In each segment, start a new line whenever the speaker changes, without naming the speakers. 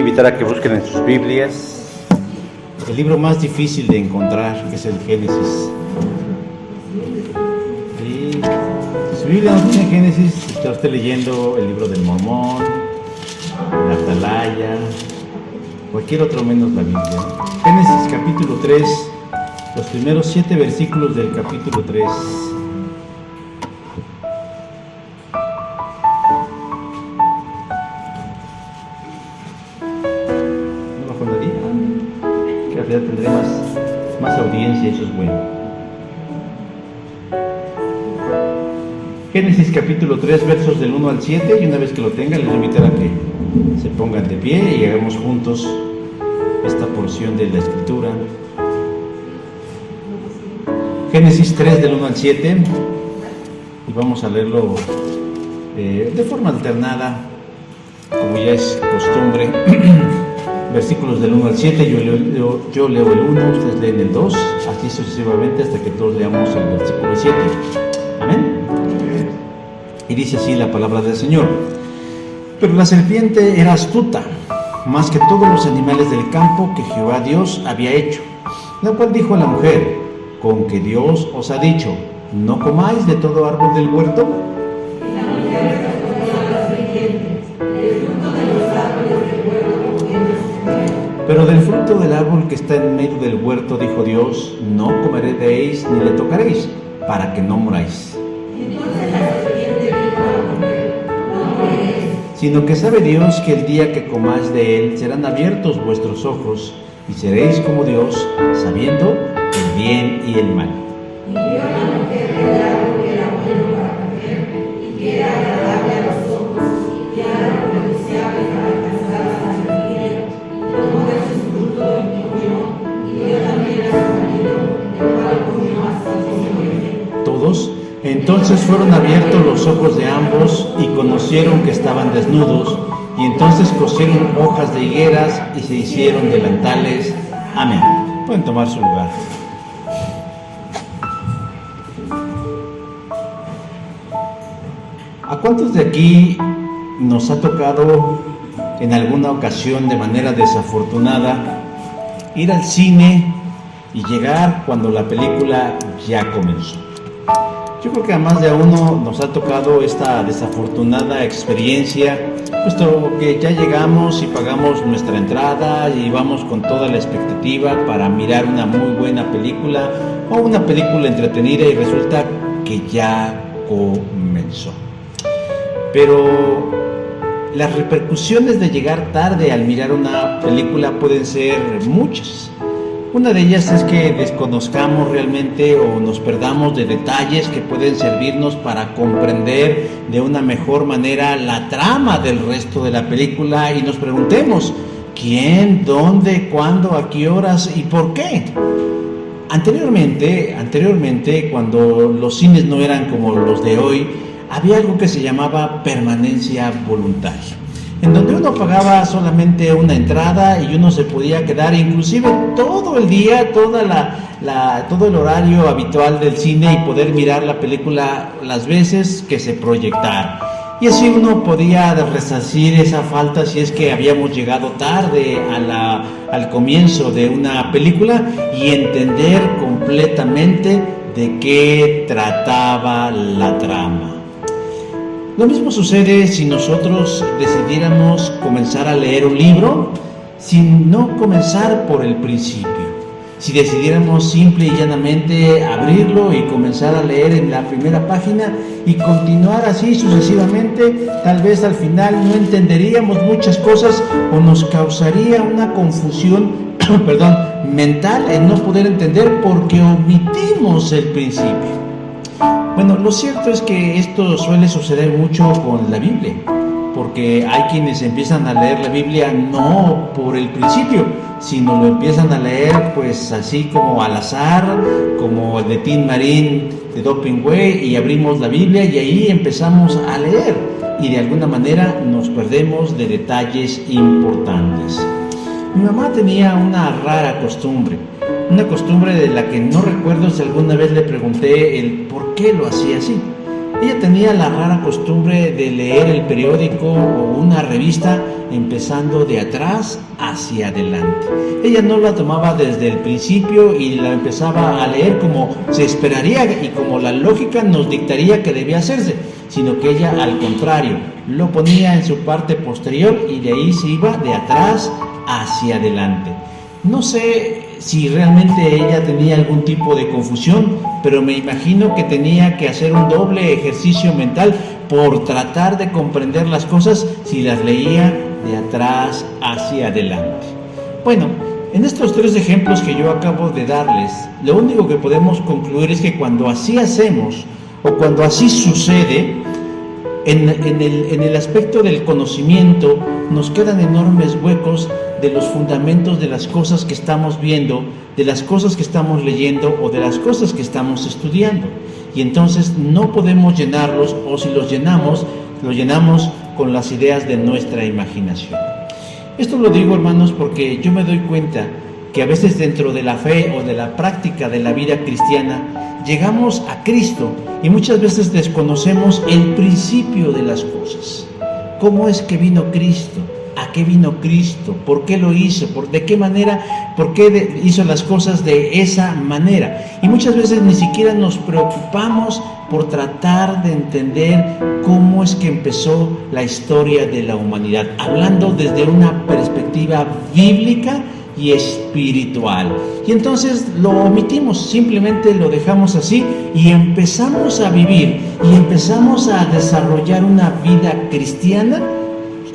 invitar a que busquen en sus Biblias
el libro más difícil de encontrar, que es el Génesis. Y si su Biblia no tiene Génesis, está usted leyendo el libro del Mormón, la Atalaya, cualquier otro menos la Biblia. Génesis capítulo 3, los primeros 7 versículos del capítulo 3. Ya tendré más audiencia, eso es bueno. Génesis capítulo 3, versos del 1 al 7, y una vez que lo tengan, les voy a invitar a que se pongan de pie y hagamos juntos esta porción de la Escritura. Génesis 3, del 1 al 7, y vamos a leerlo de forma alternada, como ya es costumbre. Versículos del 1 al 7, yo leo el 1, ustedes leen el 2, así sucesivamente hasta que todos leamos el versículo 7. Amén. Y dice así la palabra del Señor: pero la serpiente era astuta, más que todos los animales del campo que Jehová Dios había hecho, la cual dijo a la mujer: ¿con que Dios os ha dicho, no comáis de todo árbol del huerto? Pero del fruto del árbol que está en medio del huerto, dijo Dios, no comeréis ni le tocaréis, para que no moráis. Sino que sabe Dios que el día que comáis de él serán abiertos vuestros ojos, y seréis como Dios, sabiendo el bien y el mal. Y vio la mujer que el árbol era bueno para comer, y que era agradable a los ojos, y que era deseable para alcanzar la sabiduría. Tomó de su fruto y comió, y dio también a su marido, el cual comió así como él. Todos entonces fueron abiertos los ojos de ambos y conocieron que estaban desnudos, y entonces cosieron hojas de higueras y se hicieron delantales. Amén. Pueden tomar su lugar. ¿A cuántos de aquí nos ha tocado en alguna ocasión de manera desafortunada ir al cine y llegar cuando la película ya comenzó? Yo creo que a más de uno nos ha tocado esta desafortunada experiencia, puesto que ya llegamos y pagamos nuestra entrada y vamos con toda la expectativa para mirar una muy buena película o una película entretenida, y resulta que ya comenzó. Pero las repercusiones de llegar tarde al mirar una película pueden ser muchas. Una de ellas es que desconozcamos realmente o nos perdamos de detalles que pueden servirnos para comprender de una mejor manera la trama del resto de la película, y nos preguntemos quién, dónde, cuándo, a qué horas y por qué. Anteriormente, cuando los cines no eran como los de hoy, había algo que se llamaba permanencia voluntaria, en donde uno pagaba solamente una entrada y uno se podía quedar inclusive todo el día, todo el horario habitual del cine, y poder mirar la película las veces que se proyectara. Y así uno podía resarcir esa falta si es que habíamos llegado tarde al comienzo de una película, y entender completamente de qué trataba la trama. Lo mismo sucede si nosotros decidiéramos comenzar a leer un libro sin no comenzar por el principio. Si decidiéramos simple y llanamente abrirlo y comenzar a leer en la primera página y continuar así sucesivamente, tal vez al final no entenderíamos muchas cosas o nos causaría una confusión mental en no poder entender porque omitimos el principio. Bueno, lo cierto es que esto suele suceder mucho con la Biblia, porque hay quienes empiezan a leer la Biblia no por el principio, sino lo empiezan a leer pues así como al azar, como el de Tin Marín de Doping Way, y abrimos la Biblia y ahí empezamos a leer, y de alguna manera nos perdemos de detalles importantes. Mi mamá tenía una rara costumbre, una costumbre de la que no recuerdo si alguna vez le pregunté el por qué lo hacía así. ella tenía la rara costumbre de leer el periódico o una revista empezando de atrás hacia adelante. Ella no la tomaba desde el principio y la empezaba a leer como se esperaría y como la lógica nos dictaría que debía hacerse, sino que ella al contrario lo ponía en su parte posterior y de ahí se iba de atrás hacia adelante. No sé si realmente ella tenía algún tipo de confusión, pero me imagino que tenía que hacer un doble ejercicio mental por tratar de comprender las cosas si las leía de atrás hacia adelante. Bueno, en estos 3 ejemplos que yo acabo de darles, lo único que podemos concluir es que cuando así hacemos o cuando así sucede, en el aspecto del conocimiento nos quedan enormes huecos de los fundamentos de las cosas que estamos viendo, de las cosas que estamos leyendo o de las cosas que estamos estudiando. Y entonces no podemos llenarlos, o si los llenamos con las ideas de nuestra imaginación. Esto lo digo, hermanos, porque yo me doy cuenta que a veces dentro de la fe o de la práctica de la vida cristiana llegamos a Cristo y muchas veces desconocemos el principio de las cosas. ¿Cómo es que vino Cristo? ¿A qué vino Cristo? ¿Por qué lo hizo? ¿De qué manera? ¿Por qué hizo las cosas de esa manera? Y muchas veces ni siquiera nos preocupamos por tratar de entender cómo es que empezó la historia de la humanidad, hablando desde una perspectiva bíblica y espiritual. Y entonces lo omitimos, simplemente lo dejamos así y empezamos a vivir y empezamos a desarrollar una vida cristiana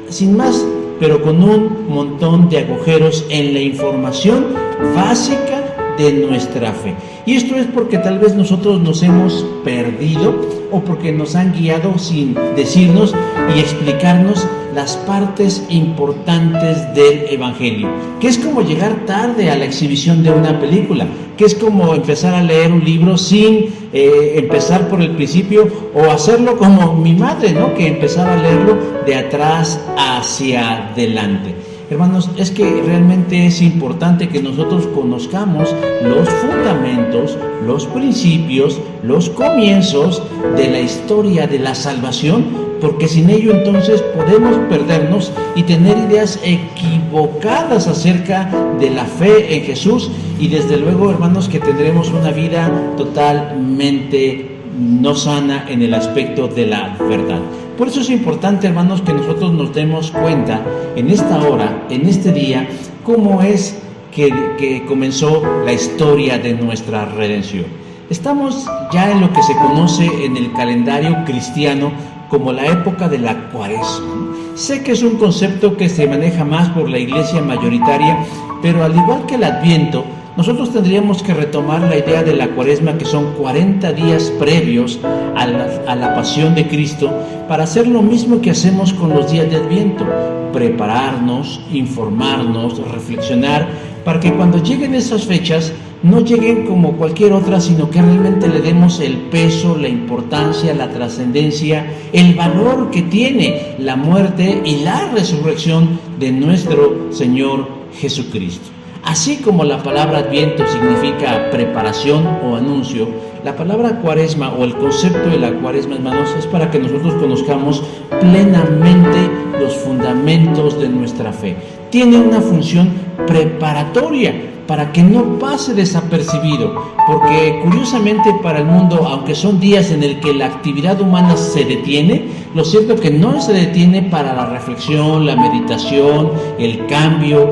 sin más, pero con un montón de agujeros en la información básica de nuestra fe. Y esto es porque tal vez nosotros nos hemos perdido o porque nos han guiado sin decirnos y explicarnos las partes importantes del Evangelio, que es como llegar tarde a la exhibición de una película, que es como empezar a leer un libro sin empezar por el principio, o hacerlo como mi madre, ¿no?, que empezaba a leerlo de atrás hacia adelante. Hermanos, es que realmente es importante que nosotros conozcamos los fundamentos, los principios, los comienzos de la historia de la salvación, porque sin ello entonces podemos perdernos y tener ideas equivocadas acerca de la fe en Jesús, y desde luego, hermanos, que tendremos una vida totalmente no sana en el aspecto de la verdad. Por eso es importante, hermanos, que nosotros nos demos cuenta en esta hora, en este día, cómo es que comenzó la historia de nuestra redención. Estamos ya en lo que se conoce en el calendario cristiano como la época de la Cuaresma. Sé que es un concepto que se maneja más por la iglesia mayoritaria, pero al igual que el Adviento, nosotros tendríamos que retomar la idea de la Cuaresma, que son 40 días previos a la pasión de Cristo, para hacer lo mismo que hacemos con los días de Adviento: prepararnos, informarnos, reflexionar, para que cuando lleguen esas fechas no lleguen como cualquier otra, sino que realmente le demos el peso, la importancia, la trascendencia, el valor que tiene la muerte y la resurrección de nuestro Señor Jesucristo. Así como la palabra Adviento significa preparación o anuncio, la palabra Cuaresma o el concepto de la Cuaresma, hermanos, es para que nosotros conozcamos plenamente los fundamentos de nuestra fe. Tiene una función preparatoria para que no pase desapercibido, porque curiosamente para el mundo, aunque son días en el que la actividad humana se detiene, lo cierto es que no se detiene para la reflexión, la meditación, el cambio,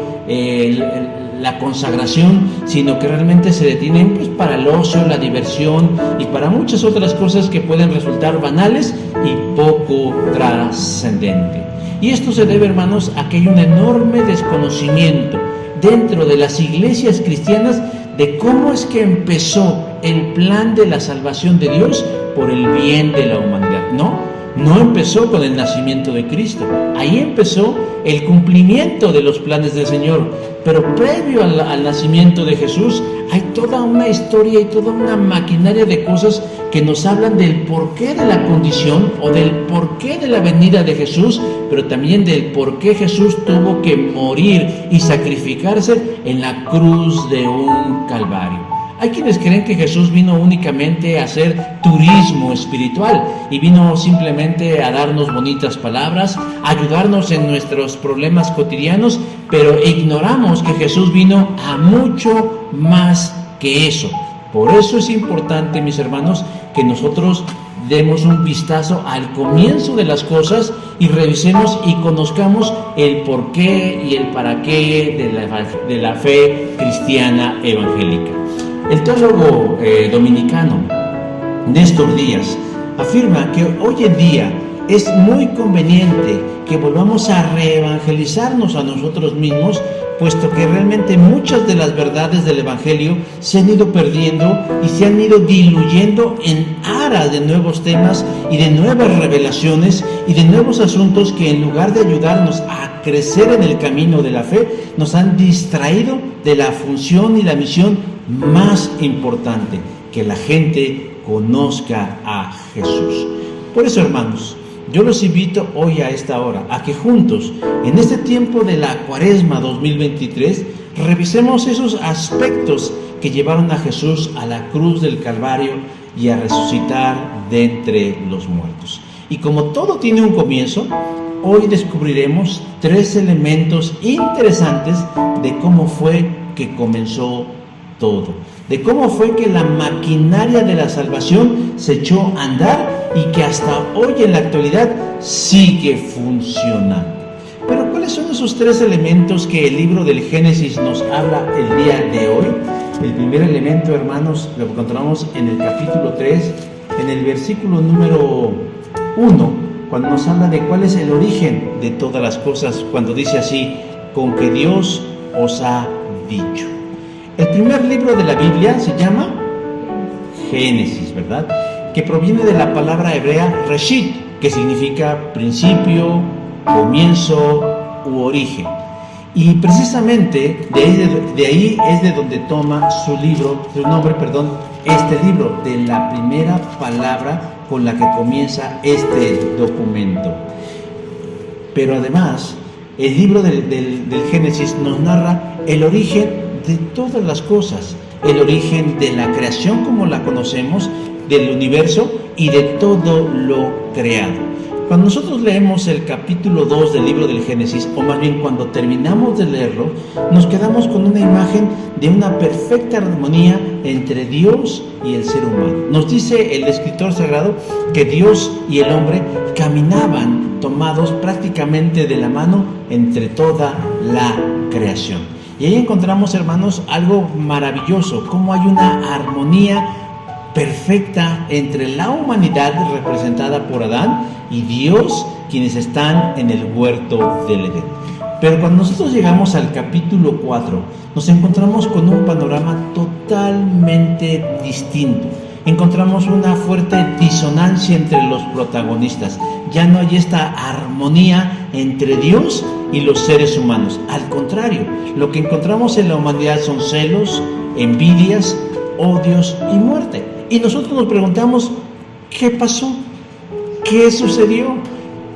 la consagración, sino que realmente se detienen pues para el ocio, la diversión y para muchas otras cosas que pueden resultar banales y poco trascendentes. Y esto se debe, hermanos, a que hay un enorme desconocimiento dentro de las iglesias cristianas de cómo es que empezó el plan de la salvación de Dios por el bien de la humanidad. No empezó con el nacimiento de Cristo, ahí empezó el cumplimiento de los planes del Señor, pero previo al nacimiento de Jesús hay toda una historia y toda una maquinaria de cosas que nos hablan del porqué de la condición o del porqué de la venida de Jesús, pero también del porqué Jesús tuvo que morir y sacrificarse en la cruz de un Calvario. Hay quienes creen que Jesús vino únicamente a hacer turismo espiritual y vino simplemente a darnos bonitas palabras, a ayudarnos en nuestros problemas cotidianos, pero ignoramos que Jesús vino a mucho más que eso. Por eso es importante, mis hermanos, que nosotros demos un vistazo al comienzo de las cosas y revisemos y conozcamos el porqué y el para qué de la fe cristiana evangélica. El teólogo dominicano Néstor Díaz afirma que hoy en día es muy conveniente que volvamos a reevangelizarnos a nosotros mismos, puesto que realmente muchas de las verdades del Evangelio se han ido perdiendo y se han ido diluyendo en aras de nuevos temas y de nuevas revelaciones y de nuevos asuntos que, en lugar de ayudarnos a crecer en el camino de la fe, nos han distraído de la función y la misión más importante: que la gente conozca a Jesús. Por eso, hermanos, yo los invito hoy a esta hora a que juntos, en este tiempo de la Cuaresma 2023, revisemos esos aspectos que llevaron a Jesús a la cruz del Calvario y a resucitar de entre los muertos. Y como todo tiene un comienzo, hoy descubriremos 3 elementos interesantes de cómo fue que comenzó todo, de cómo fue que la maquinaria de la salvación se echó a andar y que hasta hoy en la actualidad sigue funcionando. Pero ¿cuáles son esos 3 elementos que el libro del Génesis nos habla el día de hoy? El primer elemento, hermanos, lo encontramos en el capítulo 3, en el versículo número 1, cuando nos habla de cuál es el origen de todas las cosas, cuando dice así: con que Dios os ha dicho. El primer libro de la Biblia se llama Génesis, ¿verdad? Que proviene de la palabra hebrea Reshit, que significa principio, comienzo u origen. Y precisamente de ahí es de donde toma su nombre, este libro, de la primera palabra con la que comienza este documento. Pero además, el libro del Génesis nos narra el origen de todas las cosas, el origen de la creación como la conocemos, del universo y de todo lo creado. Cuando nosotros leemos el capítulo 2 del libro del Génesis, o más bien cuando terminamos de leerlo, nos quedamos con una imagen de una perfecta armonía entre Dios y el ser humano. Nos dice el escritor sagrado que Dios y el hombre caminaban tomados prácticamente de la mano entre toda la creación. Y ahí encontramos, hermanos, algo maravilloso, cómo hay una armonía perfecta entre la humanidad representada por Adán y Dios, quienes están en el huerto del Edén. Pero cuando nosotros llegamos al capítulo 4, nos encontramos con un panorama totalmente distinto. Encontramos una fuerte disonancia entre los protagonistas. Ya no hay esta armonía entre Dios y los seres humanos. Al contrario, lo que encontramos en la humanidad son celos, envidias, odios y muerte. Y nosotros nos preguntamos, ¿qué pasó? ¿Qué sucedió?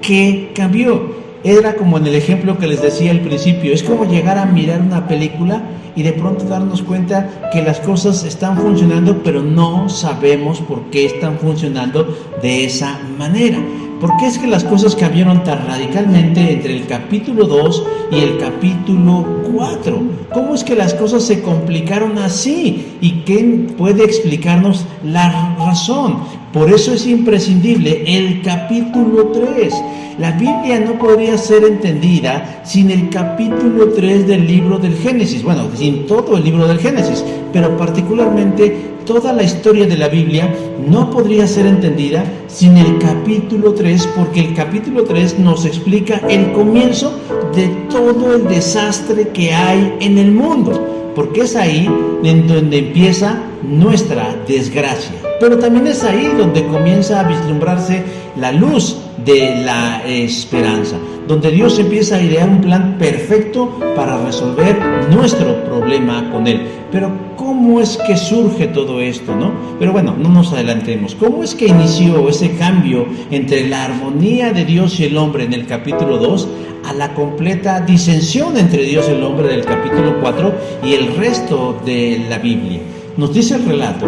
¿Qué cambió? Era como en el ejemplo que les decía al principio, es como llegar a mirar una película y de pronto darnos cuenta que las cosas están funcionando, pero no sabemos por qué están funcionando de esa manera. ¿Por qué es que las cosas cambiaron tan radicalmente entre el capítulo 2 y el capítulo 4? ¿Cómo es que las cosas se complicaron así? ¿Y qué puede explicarnos la razón? Por eso es imprescindible el capítulo 3. La Biblia no podría ser entendida sin el capítulo 3 del libro del Génesis. Bueno, sin todo el libro del Génesis, pero particularmente toda la historia de la Biblia no podría ser entendida sin el capítulo 3, porque el capítulo 3 nos explica el comienzo de todo el desastre que hay en el mundo, porque es ahí en donde empieza nuestra desgracia, pero también es ahí donde comienza a vislumbrarse la luz de la esperanza, donde Dios empieza a idear un plan perfecto para resolver nuestro problema con Él. Pero ¿cómo es que surge todo esto, no? Pero bueno, no nos adelantemos. ¿Cómo es que inició ese cambio entre la armonía de Dios y el hombre en el capítulo 2 a la completa disensión entre Dios y el hombre del capítulo 4 y el resto de la Biblia? Nos dice el relato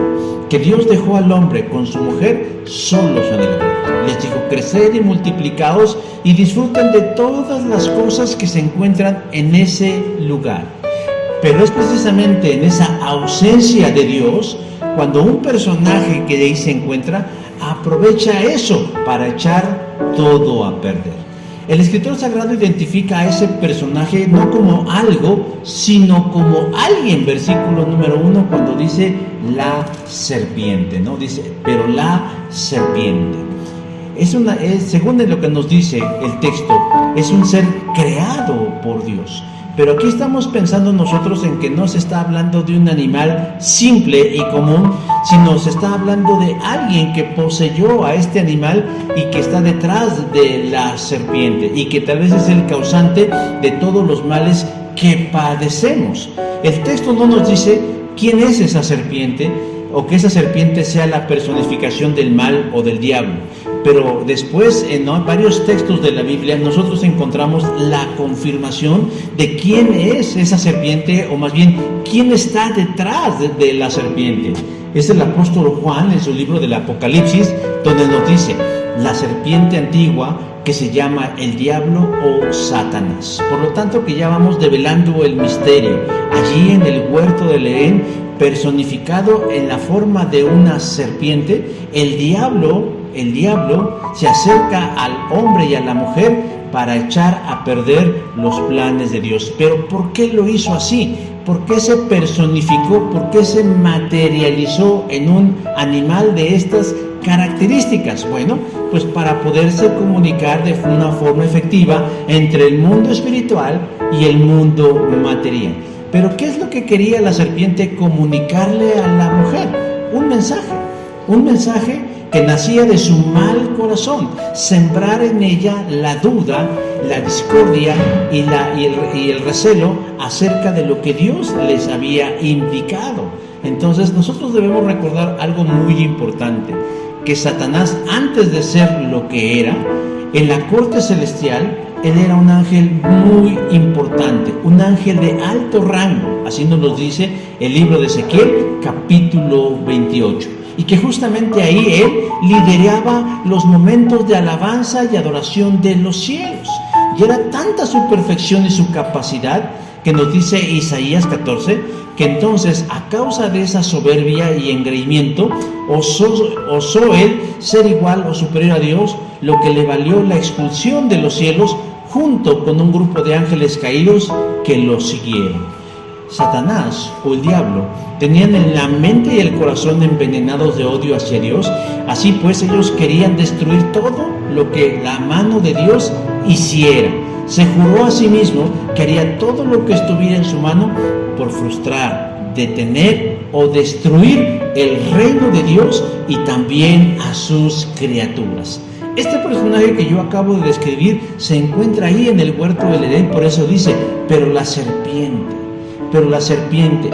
que Dios dejó al hombre con su mujer solos en el huerto. Les dijo: creced y multiplicaos y disfruten de todas las cosas que se encuentran en ese lugar. Pero es precisamente en esa ausencia de Dios cuando un personaje que ahí se encuentra aprovecha eso para echar todo a perder. El escritor sagrado identifica a ese personaje no como algo, sino como alguien. Versículo número 1, cuando dice la serpiente, ¿no? Dice, pero la serpiente. Según lo que nos dice el texto, es un ser creado por Dios. Pero aquí estamos pensando nosotros en que no se está hablando de un animal simple y común, sino se está hablando de alguien que poseyó a este animal y que está detrás de la serpiente y que tal vez es el causante de todos los males que padecemos. El texto no nos dice quién es esa serpiente o que esa serpiente sea la personificación del mal o del diablo. Pero después, en varios textos de la Biblia, nosotros encontramos la confirmación de quién es esa serpiente, o más bien, quién está detrás de la serpiente. Es el apóstol Juan en su libro del Apocalipsis, donde nos dice: la serpiente antigua que se llama el diablo o Satanás. Por lo tanto, que ya vamos develando el misterio. Allí en el huerto del Edén, personificado en la forma de una serpiente, el diablo se acerca al hombre y a la mujer para echar a perder los planes de Dios. Pero ¿por qué lo hizo así? ¿Por qué se personificó? ¿Por qué se materializó en un animal de estas características? Bueno, pues para poderse comunicar de una forma efectiva entre el mundo espiritual y el mundo material. Pero ¿qué es lo que quería la serpiente comunicarle a la mujer? Un mensaje que nacía de su mal corazón, sembrar en ella la duda, la discordia y el recelo acerca de lo que Dios les había indicado. Entonces nosotros debemos recordar algo muy importante, que Satanás, antes de ser lo que era, en la corte celestial, él era un ángel muy importante, un ángel de alto rango. Así nos lo dice el libro de Ezequiel, capítulo 28. Y que justamente ahí él lideraba los momentos de alabanza y adoración de los cielos. Y era tanta su perfección y su capacidad, que nos dice Isaías 14, que entonces, a causa de esa soberbia y engreimiento, osó él ser igual o superior a Dios, lo que le valió la expulsión de los cielos junto con un grupo de ángeles caídos que lo siguieron. Satanás o el diablo tenían en la mente y el corazón envenenados de odio hacia Dios. Así pues, ellos querían destruir todo lo que la mano de Dios hiciera. Se juró a sí mismo que haría todo lo que estuviera en su mano por frustrar, detener o destruir el reino de Dios y también a sus criaturas. Este personaje que yo acabo de describir se encuentra ahí en el huerto del Edén, por eso dice, pero la serpiente.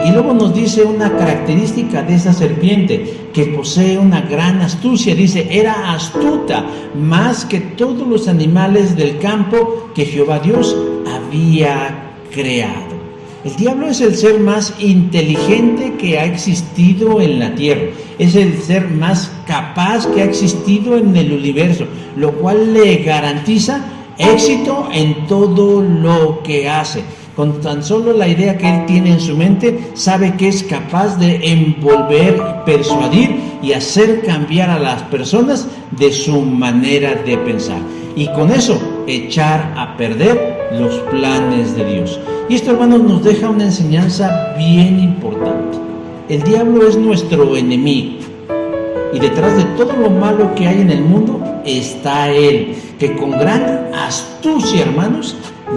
Y luego nos dice una característica de esa serpiente, que posee una gran astucia. Dice, era astuta más que todos los animales del campo que Jehová Dios había creado. El diablo es el ser más inteligente que ha existido en la tierra. Es el ser más capaz que ha existido en el universo, lo cual le garantiza éxito en todo lo que hace. Con tan solo la idea que él tiene en su mente, sabe que es capaz de envolver, persuadir y hacer cambiar a las personas de su manera de pensar. Y con eso, echar a perder los planes de Dios. Y esto, hermanos, nos deja una enseñanza bien importante. El diablo es nuestro enemigo. Y detrás de todo lo malo que hay en el mundo está él, que con gran astucia, hermanos,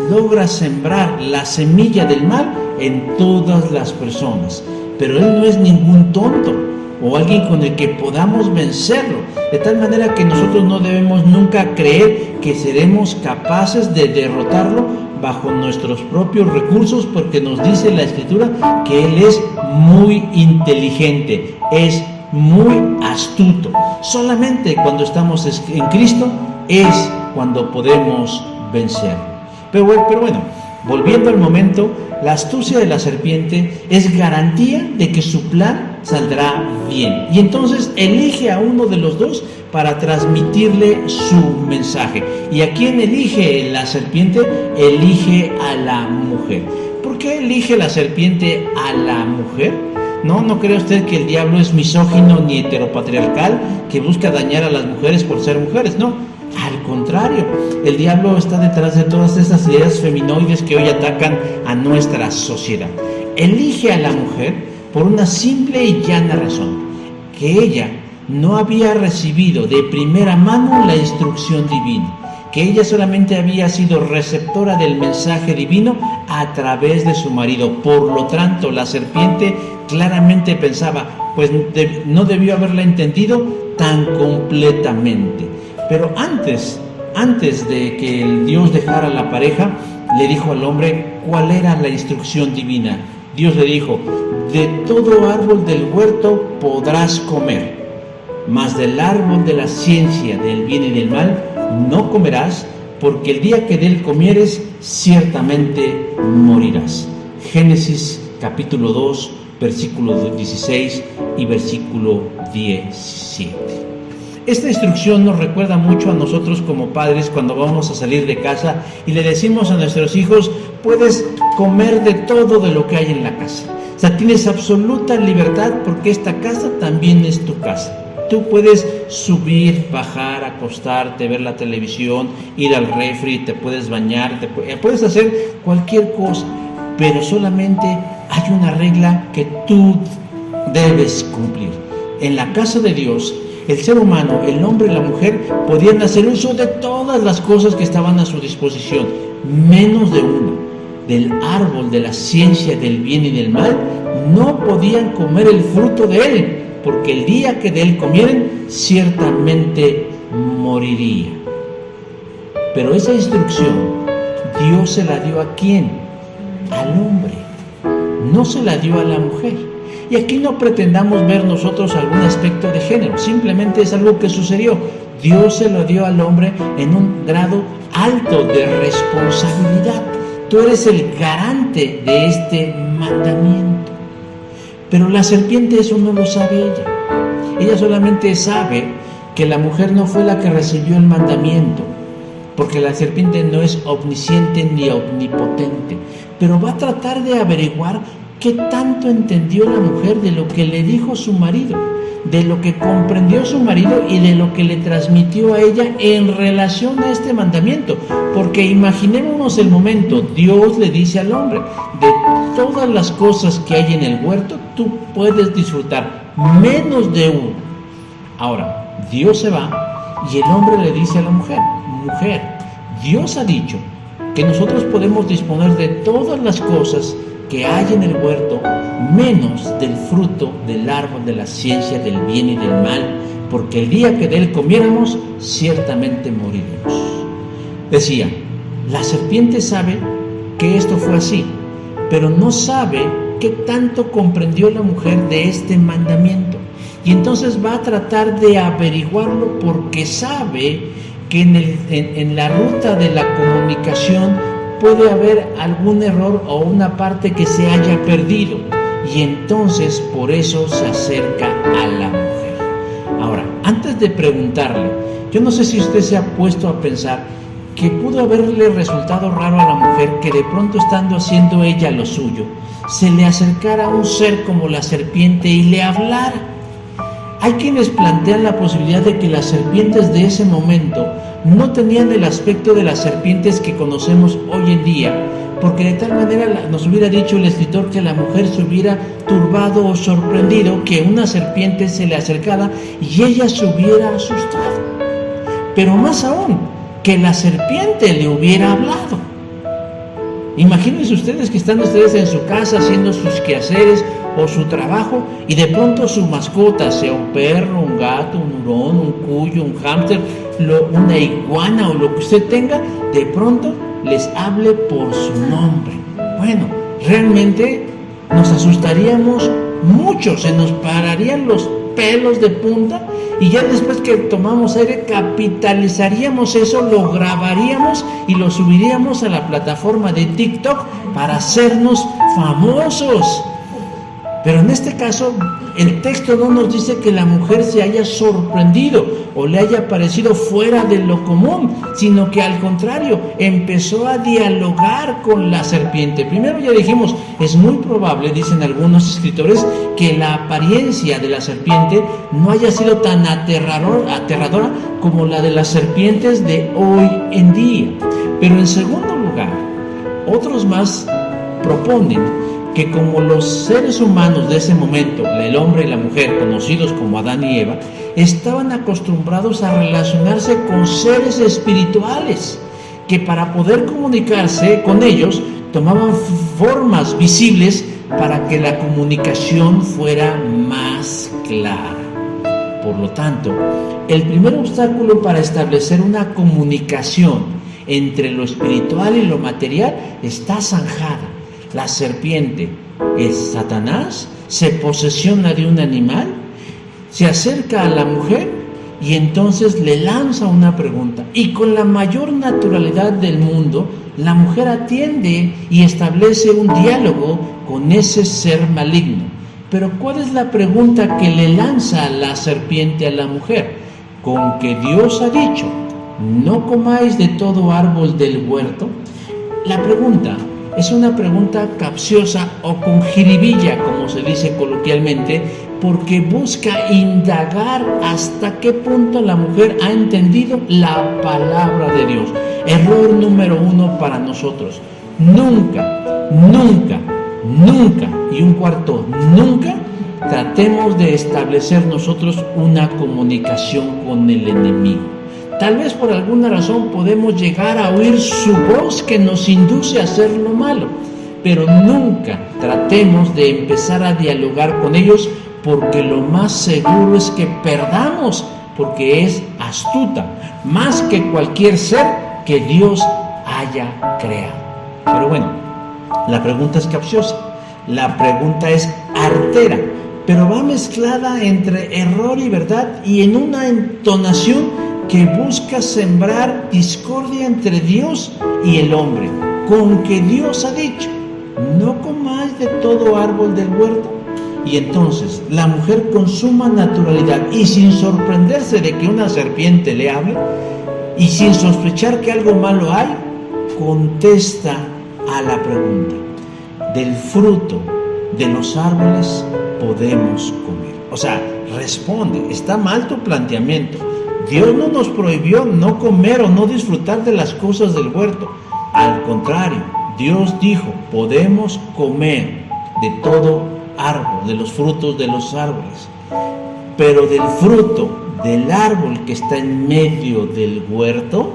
logra sembrar la semilla del mal en todas las personas. Pero él no es ningún tonto o alguien con el que podamos vencerlo, de tal manera que nosotros no debemos nunca creer que seremos capaces de derrotarlo bajo nuestros propios recursos, porque nos dice la Escritura que él es muy inteligente, es muy astuto. Solamente cuando estamos en Cristo es cuando podemos vencerlo. Pero bueno, Volviendo al momento, la astucia de la serpiente es garantía de que su plan saldrá bien. Y entonces elige a uno de los dos para transmitirle su mensaje. ¿Y a quién elige la serpiente? Elige a la mujer. ¿Por qué elige la serpiente a la mujer? No cree usted que el diablo es misógino ni heteropatriarcal, que busca dañar a las mujeres por ser mujeres, no. Al contrario, el diablo está detrás de todas esas ideas feminoides que hoy atacan a nuestra sociedad. Elige a la mujer por una simple y llana razón, que ella no había recibido de primera mano la instrucción divina, que ella solamente había sido receptora del mensaje divino a través de su marido. Por lo tanto, la serpiente claramente pensaba, pues no debió haberla entendido tan completamente. Pero antes de que el Dios dejara la pareja, le dijo al hombre cuál era la instrucción divina. Dios le dijo: de todo árbol del huerto podrás comer, mas del árbol de la ciencia del bien y del mal no comerás, porque el día que de él comieres, ciertamente morirás. Génesis capítulo 2, versículo 16 y versículo 17. Esta instrucción nos recuerda mucho a nosotros como padres cuando vamos a salir de casa y le decimos a nuestros hijos: puedes comer de todo de lo que hay en la casa. O sea, tienes absoluta libertad porque esta casa también es tu casa. Tú puedes subir, bajar, acostarte, ver la televisión, ir al refri, te puedes bañar, puedes hacer cualquier cosa, pero solamente hay una regla que tú debes cumplir. En la casa de Dios, el ser humano, el hombre y la mujer podían hacer uso de todas las cosas que estaban a su disposición, menos de una. Del árbol de la ciencia del bien y del mal no podían comer el fruto de él, porque el día que de él comieren, ciertamente moriría. Pero esa instrucción, Dios se la dio ¿a quién? Al hombre. No se la dio a la mujer. Y aquí no pretendamos ver nosotros algún aspecto de género, simplemente es algo que sucedió. Dios se lo dio al hombre en un grado alto de responsabilidad. Tú eres el garante de este mandamiento. Pero la serpiente eso no lo sabe ella. Ella solamente sabe que la mujer no fue la que recibió el mandamiento, porque la serpiente no es omnisciente ni omnipotente, pero va a tratar de averiguar qué tanto entendió la mujer de lo que le dijo su marido, de lo que comprendió su marido y de lo que le transmitió a ella en relación a este mandamiento. Porque imaginémonos el momento, Dios le dice al hombre: de todas las cosas que hay en el huerto, tú puedes disfrutar, menos de uno. Ahora, Dios se va y el hombre le dice a la mujer: mujer, Dios ha dicho que nosotros podemos disponer de todas las cosas que hay en el huerto, menos del fruto del árbol de la ciencia del bien y del mal, porque el día que de él comiéramos, ciertamente moriremos. Decía, la serpiente sabe que esto fue así, pero no sabe qué tanto comprendió la mujer de este mandamiento. Y entonces va a tratar de averiguarlo, porque sabe que en la ruta de la comunicación puede haber algún error o una parte que se haya perdido, y entonces por eso se acerca a la mujer. Ahora, antes de preguntarle, yo no sé si usted se ha puesto a pensar que pudo haberle resultado raro a la mujer que de pronto, estando haciendo ella lo suyo, se le acercara a un ser como la serpiente y le hablara. Hay quienes plantean la posibilidad de que las serpientes de ese momento no tenían el aspecto de las serpientes que conocemos hoy en día, porque de tal manera nos hubiera dicho el escritor que la mujer se hubiera turbado o sorprendido que una serpiente se le acercara y ella se hubiera asustado. Pero más aún, que la serpiente le hubiera hablado. Imagínense ustedes que están ustedes en su casa haciendo sus quehaceres o su trabajo, y de pronto su mascota, sea un perro, un gato, un hurón, un cuyo, un hámster, una iguana o lo que usted tenga, de pronto les hable por su nombre. Bueno, realmente nos asustaríamos mucho, se nos pararían los pelos de punta, y ya después que tomamos aire capitalizaríamos eso, lo grabaríamos y lo subiríamos a la plataforma de TikTok para hacernos famosos. Pero en este caso, el texto no nos dice que la mujer se haya sorprendido o le haya parecido fuera de lo común, sino que al contrario, empezó a dialogar con la serpiente. Primero ya dijimos, es muy probable, dicen algunos escritores, que la apariencia de la serpiente no haya sido tan aterradora como la de las serpientes de hoy en día. Pero en segundo lugar, otros más proponen que como los seres humanos de ese momento, el hombre y la mujer, conocidos como Adán y Eva, estaban acostumbrados a relacionarse con seres espirituales, que para poder comunicarse con ellos tomaban formas visibles para que la comunicación fuera más clara. Por lo tanto, el primer obstáculo para establecer una comunicación entre lo espiritual y lo material está zanjada. La serpiente es Satanás, se posesiona de un animal, se acerca a la mujer y entonces le lanza una pregunta. Y con la mayor naturalidad del mundo, la mujer atiende y establece un diálogo con ese ser maligno. Pero ¿cuál es la pregunta que le lanza la serpiente a la mujer? Con que Dios ha dicho, no comáis de todo árbol del huerto. La pregunta es una pregunta capciosa o con jiribilla, como se dice coloquialmente, porque busca indagar hasta qué punto la mujer ha entendido la palabra de Dios. Error número 1 para nosotros. Nunca, nunca, nunca, y un cuarto, nunca tratemos de establecer nosotros una comunicación con el enemigo. Tal vez por alguna razón podemos llegar a oír su voz que nos induce a hacer lo malo, pero nunca tratemos de empezar a dialogar con ellos, porque lo más seguro es que perdamos, porque es astuta, más que cualquier ser que Dios haya creado. Pero bueno, la pregunta es capciosa, la pregunta es artera, pero va mezclada entre error y verdad y en una entonación que busca sembrar discordia entre Dios y el hombre. Con que Dios ha dicho, no comáis de todo árbol del huerto. Y entonces la mujer con suma naturalidad y sin sorprenderse de que una serpiente le hable y sin sospechar que algo malo hay, contesta a la pregunta: del fruto de los árboles podemos comer. O sea, responde, está mal tu planteamiento. Dios no nos prohibió no comer o no disfrutar de las cosas del huerto. Al contrario, Dios dijo, podemos comer de todo árbol, de los frutos de los árboles. Pero del fruto del árbol que está en medio del huerto,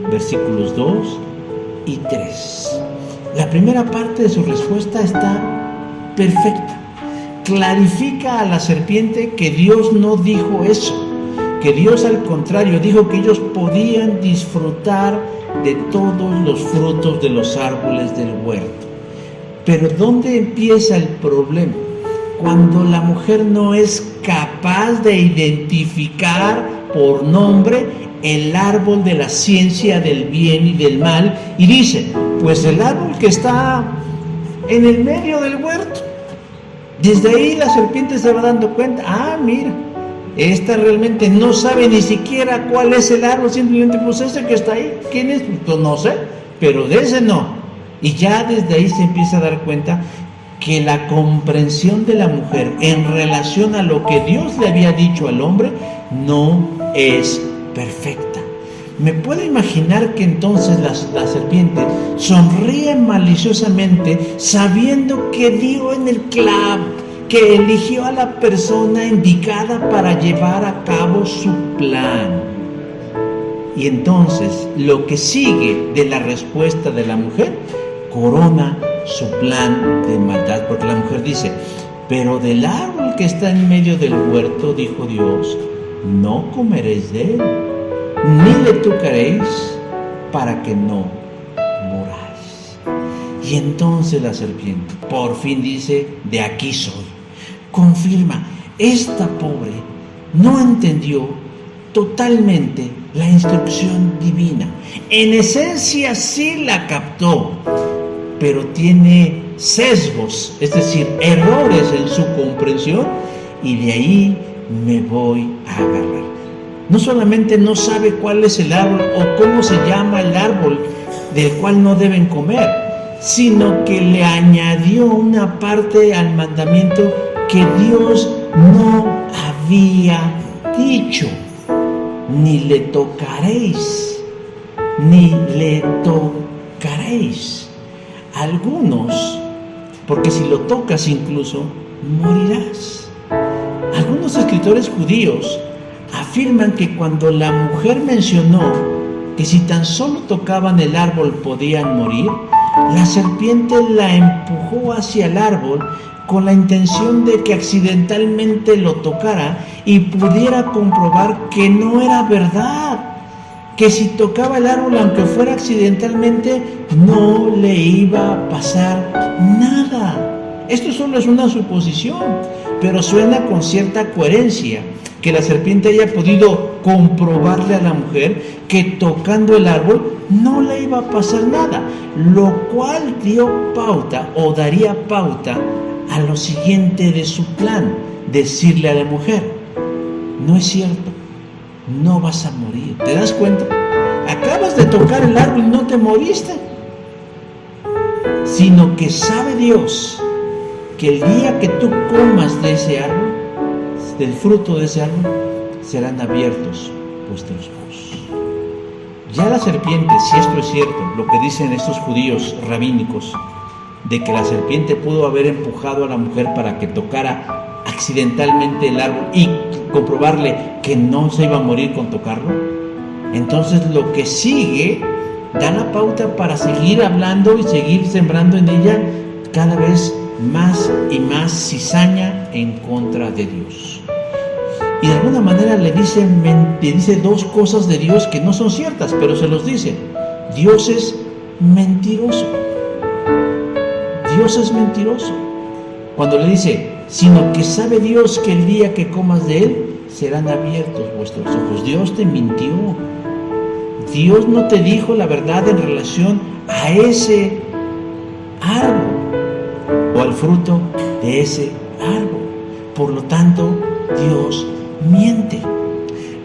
versículos 2 y 3. La primera parte de su respuesta está perfecta. Clarifica a la serpiente que Dios no dijo eso, que Dios al contrario dijo que ellos podían disfrutar de todos los frutos de los árboles del huerto. Pero ¿dónde empieza el problema? Cuando la mujer no es capaz de identificar por nombre el árbol de la ciencia del bien y del mal y dice, pues el árbol que está en el medio del huerto. Desde ahí la serpiente se va dando cuenta, mira, esta realmente no sabe ni siquiera cuál es el árbol, simplemente pues ese que está ahí, ¿quién es? Pues no sé, pero de ese no. Y ya desde ahí se empieza a dar cuenta que la comprensión de la mujer en relación a lo que Dios le había dicho al hombre no es perfecta. Me puedo imaginar que entonces la serpiente sonríe maliciosamente sabiendo que dio en el clavo, que eligió a la persona indicada para llevar a cabo su plan. Y entonces lo que sigue de la respuesta de la mujer corona su plan de maldad, porque la mujer dice, pero del árbol que está en medio del huerto, dijo Dios, no comeréis de él, ni le tocaréis, para que no moráis. Y entonces la serpiente por fin dice, de aquí soy. Confirma, esta pobre no entendió totalmente la instrucción divina. En esencia sí la captó, pero tiene sesgos, es decir, errores en su comprensión, y de ahí me voy a agarrar. No solamente no sabe cuál es el árbol o cómo se llama el árbol del cual no deben comer, sino que le añadió una parte al mandamiento que Dios no había dicho: ni le tocaréis, ni le tocaréis. Algunos, porque si lo tocas incluso, morirás. Algunos escritores judíos afirman que cuando la mujer mencionó que si tan solo tocaban el árbol podían morir, la serpiente la empujó hacia el árbol con la intención de que accidentalmente lo tocara y pudiera comprobar que no era verdad, que si tocaba el árbol aunque fuera accidentalmente no le iba a pasar nada. Esto solo es una suposición, pero suena con cierta coherencia que la serpiente haya podido comprobarle a la mujer que tocando el árbol no le iba a pasar nada, lo cual dio pauta o daría pauta a lo siguiente de su plan: decirle a la mujer: no es cierto, no vas a morir. ¿Te das cuenta? Acabas de tocar el árbol y no te moriste. Sino que sabe Dios que el día que tú comas de ese árbol, del fruto de ese árbol, serán abiertos vuestros ojos. Ya la serpiente, si esto es cierto, lo que dicen estos judíos rabínicos, de que la serpiente pudo haber empujado a la mujer para que tocara accidentalmente el árbol y comprobarle que no se iba a morir con tocarlo, entonces lo que sigue da la pauta para seguir hablando y seguir sembrando en ella cada vez más y más cizaña en contra de Dios. Y de alguna manera le dice dos cosas de Dios que no son ciertas, pero se los dice. Dios es mentiroso. Dios es mentiroso. Cuando le dice: sino que sabe Dios que el día que comas de él serán abiertos vuestros ojos. Dios te mintió. Dios no te dijo la verdad en relación a ese árbol o al fruto de ese árbol. Por lo tanto, Dios miente.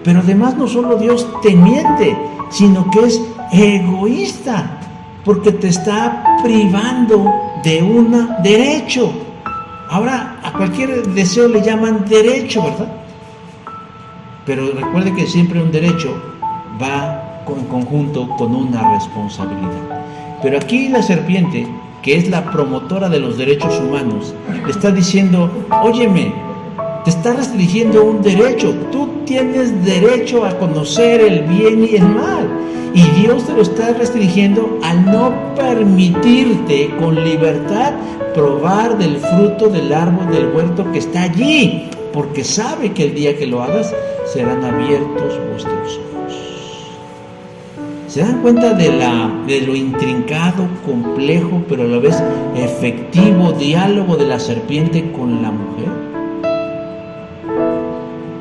Pero además no solo Dios te miente, sino que es egoísta, porque te está privando de un derecho. Ahora a cualquier deseo le llaman derecho, ¿verdad? Pero recuerde que siempre un derecho va en conjunto con una responsabilidad. Pero aquí la serpiente, que es la promotora de los derechos humanos, le está diciendo: óyeme, te está restringiendo un derecho. Tú tienes derecho a conocer el bien y el mal, y Dios te lo está restringiendo al no permitirte con libertad probar del fruto del árbol del huerto que está allí, porque sabe que el día que lo hagas serán abiertos vuestros ojos. ¿Se dan cuenta de lo intrincado, complejo, pero a la vez efectivo diálogo de la serpiente con la mujer?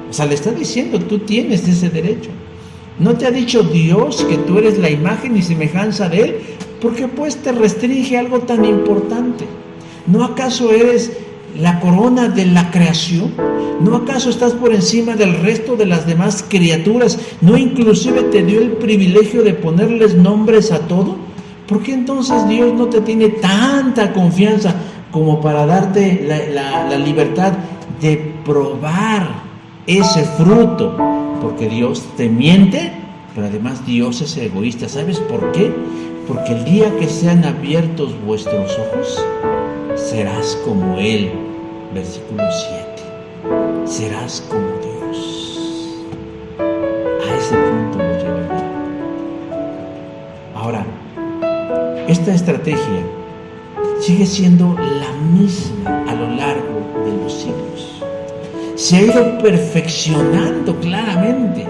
O sea, le está diciendo: tú tienes ese derecho. ¿No te ha dicho Dios que tú eres la imagen y semejanza de Él? ¿Por qué pues te restringe algo tan importante? ¿No acaso eres la corona de la creación? ¿No acaso estás por encima del resto de las demás criaturas? ¿No inclusive te dio el privilegio de ponerles nombres a todo? ¿Por qué entonces Dios no te tiene tanta confianza como para darte la libertad de probar ese fruto? Porque Dios te miente, pero además Dios es egoísta. ¿Sabes por qué? Porque el día que sean abiertos vuestros ojos, serás como Él. Versículo 7. Serás como Dios. A ese punto lo llevaré. Ahora, esta estrategia sigue siendo la misma a lo largo de los siglos. Se ha ido perfeccionando claramente,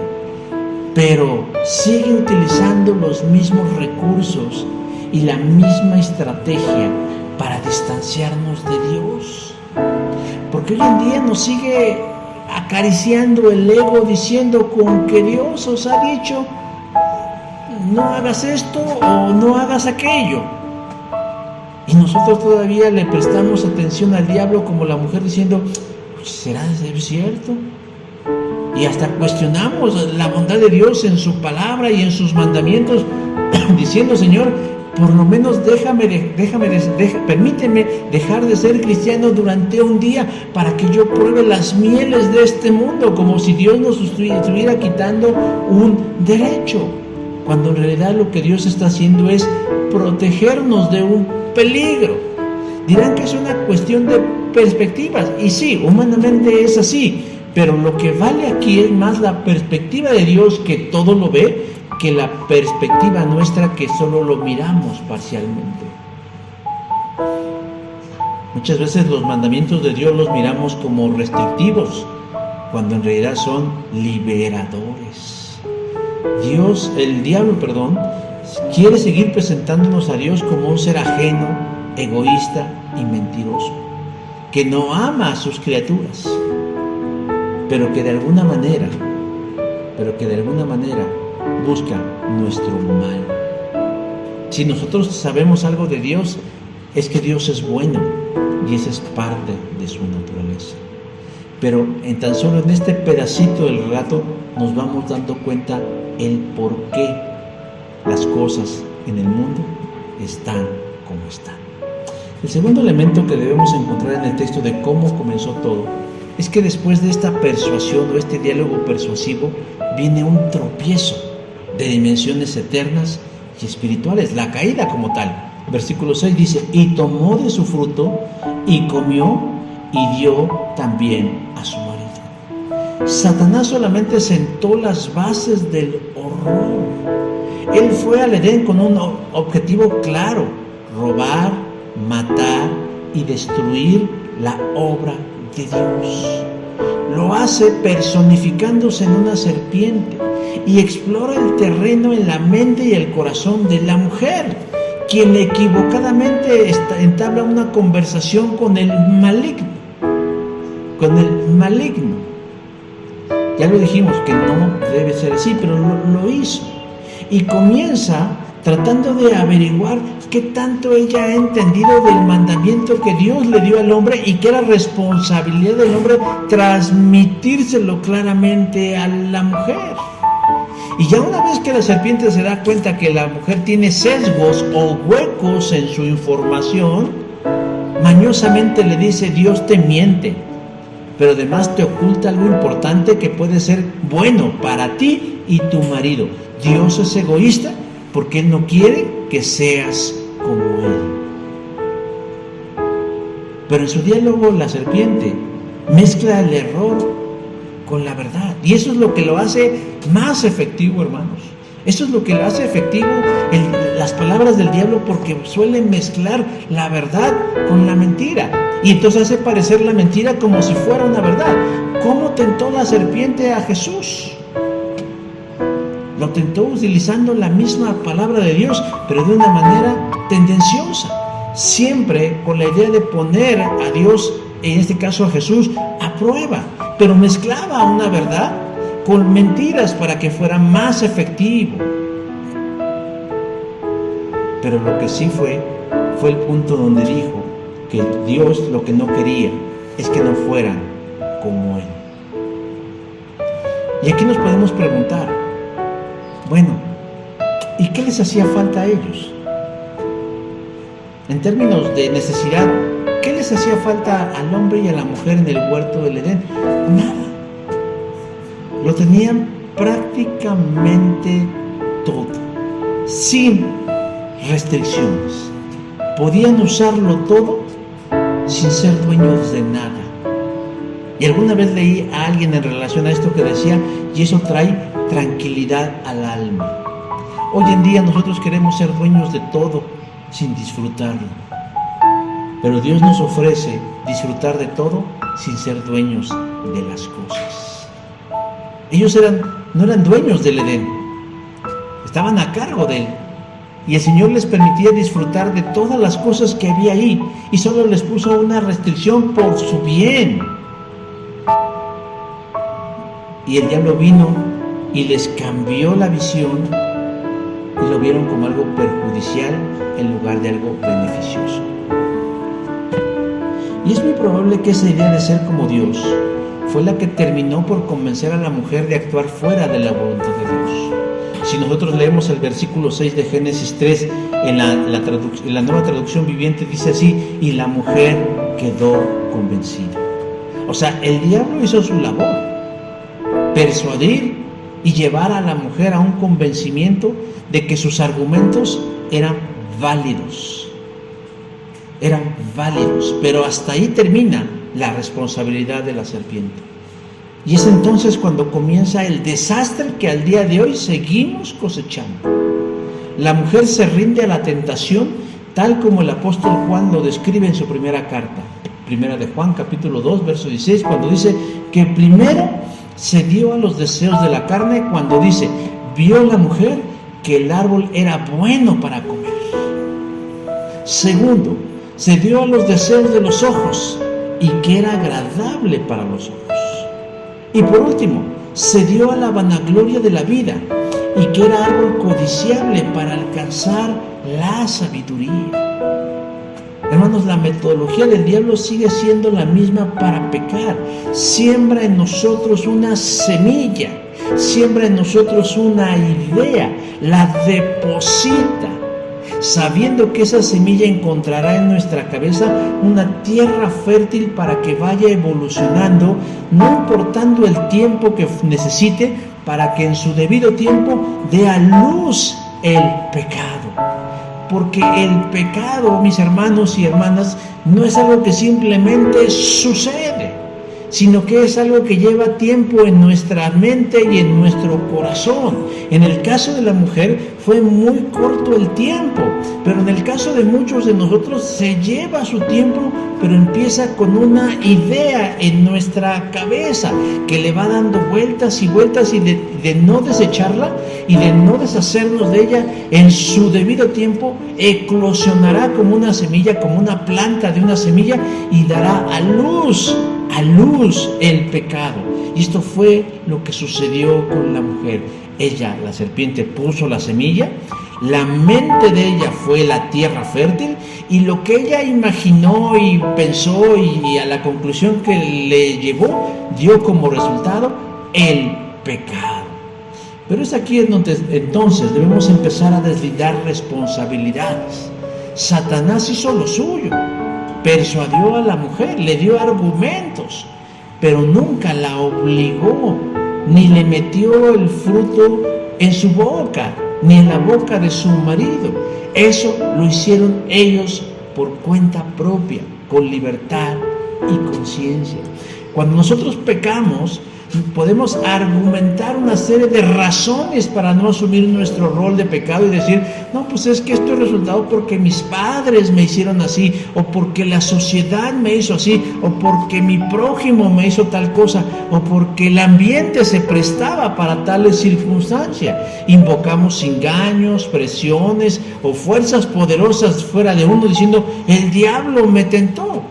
pero sigue utilizando los mismos recursos y la misma estrategia para distanciarnos de Dios. Porque hoy en día nos sigue acariciando el ego, diciendo con que Dios os ha dicho no hagas esto o no hagas aquello. Y nosotros todavía le prestamos atención al diablo como la mujer diciendo, ¿será cierto? Y hasta cuestionamos la bondad de Dios en su palabra y en sus mandamientos, diciendo, Señor, por lo menos permíteme dejar de ser cristiano durante un día para que yo pruebe las mieles de este mundo, como si Dios nos estuviera quitando un derecho, cuando en realidad lo que Dios está haciendo es protegernos de un peligro. Dirán que es una cuestión de perspectivas, y sí, humanamente es así, pero lo que vale aquí es más la perspectiva de Dios, que todo lo ve, que la perspectiva nuestra, que solo lo miramos parcialmente. Muchas veces los mandamientos de Dios los miramos como restrictivos, cuando en realidad son liberadores. El diablo, quiere seguir presentándonos a Dios como un ser ajeno, egoísta y mentiroso, que no ama a sus criaturas, pero que de alguna manera busca nuestro mal. Si nosotros sabemos algo de Dios, es que Dios es bueno, y esa es parte de su naturaleza. Pero tan solo en este pedacito del relato nos vamos dando cuenta el por qué las cosas en el mundo están como están. El segundo elemento que debemos encontrar en el texto de cómo comenzó todo es que después de esta persuasión o este diálogo persuasivo viene un tropiezo de dimensiones eternas y espirituales, la caída como tal. Versículo 6 dice, y tomó de su fruto y comió y dio también a su marido. Satanás solamente sentó las bases del horror. Él fue al Edén con un objetivo claro: robar, matar y destruir la obra de Dios. Lo hace personificándose en una serpiente y explora el terreno en la mente y el corazón de la mujer, quien equivocadamente entabla una conversación con el maligno. Ya lo dijimos que no debe ser así, pero lo hizo. Y comienza tratando de averiguar qué tanto ella ha entendido del mandamiento que Dios le dio al hombre, y que era responsabilidad del hombre transmitírselo claramente a la mujer. Y ya una vez que la serpiente se da cuenta que la mujer tiene sesgos o huecos en su información, mañosamente le dice: Dios te miente, pero además te oculta algo importante que puede ser bueno para ti y tu marido. Dios es egoísta porque Él no quiere que seas como Él. Pero en su diálogo la serpiente mezcla el error con la verdad, y eso es lo que lo hace más efectivo, hermanos. Eso es lo que lo hace efectivo las palabras del diablo, porque suelen mezclar la verdad con la mentira, y entonces hace parecer la mentira como si fuera una verdad. ¿Cómo tentó la serpiente a Jesús? Lo tentó utilizando la misma palabra de Dios, pero de una manera tendenciosa, siempre con la idea de poner a Dios, en este caso a Jesús, a prueba, pero mezclaba una verdad con mentiras para que fuera más efectivo. Pero lo que sí fue el punto donde dijo que Dios lo que no quería es que no fueran como Él. Y aquí nos podemos preguntar, bueno, ¿y qué les hacía falta a ellos? En términos de necesidad, ¿qué les hacía falta al hombre y a la mujer en el huerto del Edén? Nada. Lo tenían prácticamente todo, sin restricciones. Podían usarlo todo sin ser dueños de nada. Y alguna vez leí a alguien en relación a esto que decía, y eso trae tranquilidad al alma. Hoy en día nosotros queremos ser dueños de todo sin disfrutarlo. Pero Dios nos ofrece disfrutar de todo sin ser dueños de las cosas. Ellos no eran dueños del Edén, estaban a cargo de él. Y el Señor les permitía disfrutar de todas las cosas que había ahí, y solo les puso una restricción por su bien. Y el diablo vino y les cambió la visión y lo vieron como algo perjudicial en lugar de algo beneficioso. Y es muy probable que esa idea de ser como Dios fue la que terminó por convencer a la mujer de actuar fuera de la voluntad de Dios. Si nosotros leemos el versículo 6 de Génesis 3, en la Nueva Traducción Viviente dice así: y la mujer quedó convencida. O sea, el diablo hizo su labor, persuadir y llevar a la mujer a un convencimiento de que sus argumentos eran válidos, pero hasta ahí termina la responsabilidad de la serpiente. Y es entonces cuando comienza el desastre que al día de hoy seguimos cosechando. La mujer se rinde a la tentación, tal como el apóstol Juan lo describe en su primera carta, primera de Juan, capítulo 2, verso 16, cuando dice que primero se dio a los deseos de la carne, cuando dice: vio la mujer que el árbol era bueno para comer. Segundo, se dio a los deseos de los ojos y que era agradable para los ojos. Y por último, se dio a la vanagloria de la vida y que era árbol codiciable para alcanzar la sabiduría. Hermanos, la metodología del diablo sigue siendo la misma para pecar. Siembra en nosotros una semilla, siembra en nosotros una idea, la deposita, sabiendo que esa semilla encontrará en nuestra cabeza una tierra fértil para que vaya evolucionando, no importando el tiempo que necesite, para que en su debido tiempo dé a luz el pecado. Porque el pecado, mis hermanos y hermanas, no es algo que simplemente sucede, sino que es algo que lleva tiempo en nuestra mente y en nuestro corazón. En el caso de la mujer fue muy corto el tiempo, pero en el caso de muchos de nosotros se lleva su tiempo, pero empieza con una idea en nuestra cabeza que le va dando vueltas y vueltas, y de no desecharla y de no deshacernos de ella, en su debido tiempo eclosionará como una semilla, como una planta de una semilla, y dará a luz el pecado. Y esto fue lo que sucedió con la mujer. Ella, la serpiente, puso la semilla, la mente de ella fue la tierra fértil, y lo que ella imaginó y pensó y a la conclusión que le llevó, dio como resultado el pecado. Pero es aquí en donde entonces debemos empezar a deslindar responsabilidades. Satanás hizo lo suyo, persuadió a la mujer, le dio argumentos, pero nunca la obligó, ni le metió el fruto en su boca, ni en la boca de su marido. Eso lo hicieron ellos por cuenta propia, con libertad y conciencia. Cuando nosotros pecamos, podemos argumentar una serie de razones para no asumir nuestro rol de pecado y decir: no, pues es que esto es resultado porque mis padres me hicieron así, o porque la sociedad me hizo así, o porque mi prójimo me hizo tal cosa, o porque el ambiente se prestaba para tales circunstancias. Invocamos engaños, presiones o fuerzas poderosas fuera de uno, diciendo: el diablo me tentó.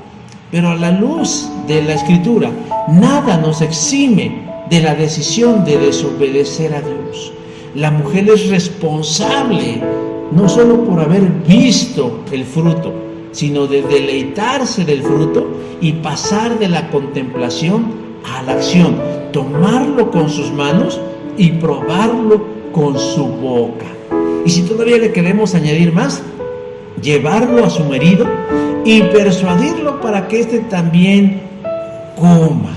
Pero a la luz de la Escritura, nada nos exime de la decisión de desobedecer a Dios. La mujer es responsable no solo por haber visto el fruto, sino de deleitarse del fruto y pasar de la contemplación a la acción, tomarlo con sus manos y probarlo con su boca. Y si todavía le queremos añadir más, llevarlo a su marido y persuadirlo para que éste también coma.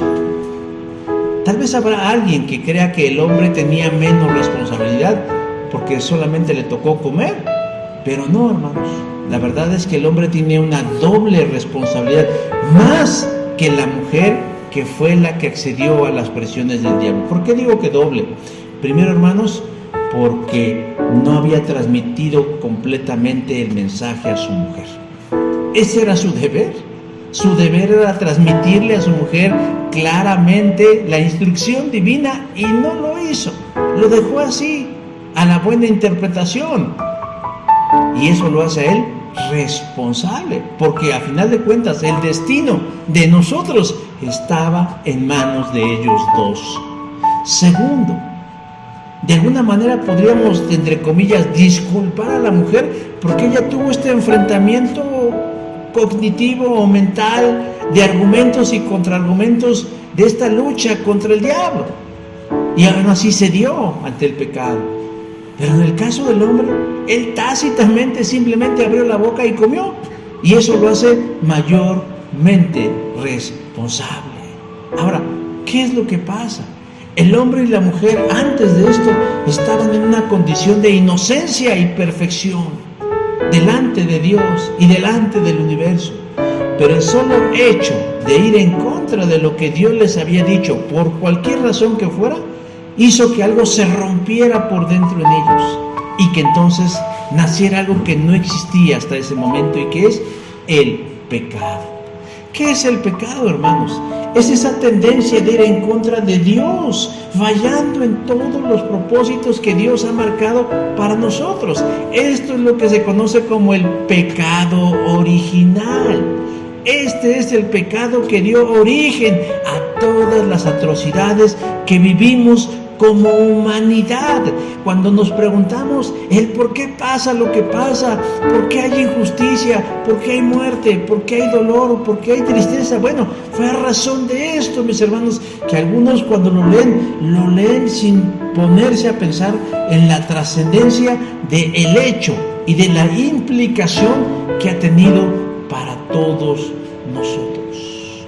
Tal vez habrá alguien que crea que el hombre tenía menos responsabilidad porque solamente le tocó comer, pero no, hermanos. La verdad es que el hombre tiene una doble responsabilidad, más que la mujer, que fue la que accedió a las presiones del diablo. ¿Por qué digo que doble? Primero, hermanos, porque no había transmitido completamente el mensaje a su mujer. Ese era su deber. Su deber era transmitirle a su mujer claramente la instrucción divina, y no lo hizo. Lo dejó así, a la buena interpretación. Y eso lo hace a él responsable, porque a final de cuentas el destino de nosotros estaba en manos de ellos dos. Segundo, de alguna manera podríamos, entre comillas, disculpar a la mujer porque ella tuvo este enfrentamiento cognitivo o mental de argumentos y contraargumentos de esta lucha contra el diablo. Y aún así se dio ante el pecado. Pero en el caso del hombre, él tácitamente simplemente abrió la boca y comió. Y eso lo hace mayormente responsable. Ahora, ¿qué es lo que pasa? El hombre y la mujer antes de esto estaban en una condición de inocencia y perfección delante de Dios y delante del universo. Pero el solo hecho de ir en contra de lo que Dios les había dicho, por cualquier razón que fuera, hizo que algo se rompiera por dentro en ellos y que entonces naciera algo que no existía hasta ese momento y que es el pecado. ¿Qué es el pecado, hermanos? Es esa tendencia de ir en contra de Dios, fallando en todos los propósitos que Dios ha marcado para nosotros. Esto es lo que se conoce como el pecado original. Este es el pecado que dio origen a todas las atrocidades que vivimos como humanidad. Cuando nos preguntamos el por qué pasa lo que pasa, por qué hay injusticia, por qué hay muerte, por qué hay dolor, por qué hay tristeza, bueno, fue a razón de esto, mis hermanos, que algunos cuando lo leen sin ponerse a pensar en la trascendencia del hecho y de la implicación que ha tenido para todos nosotros.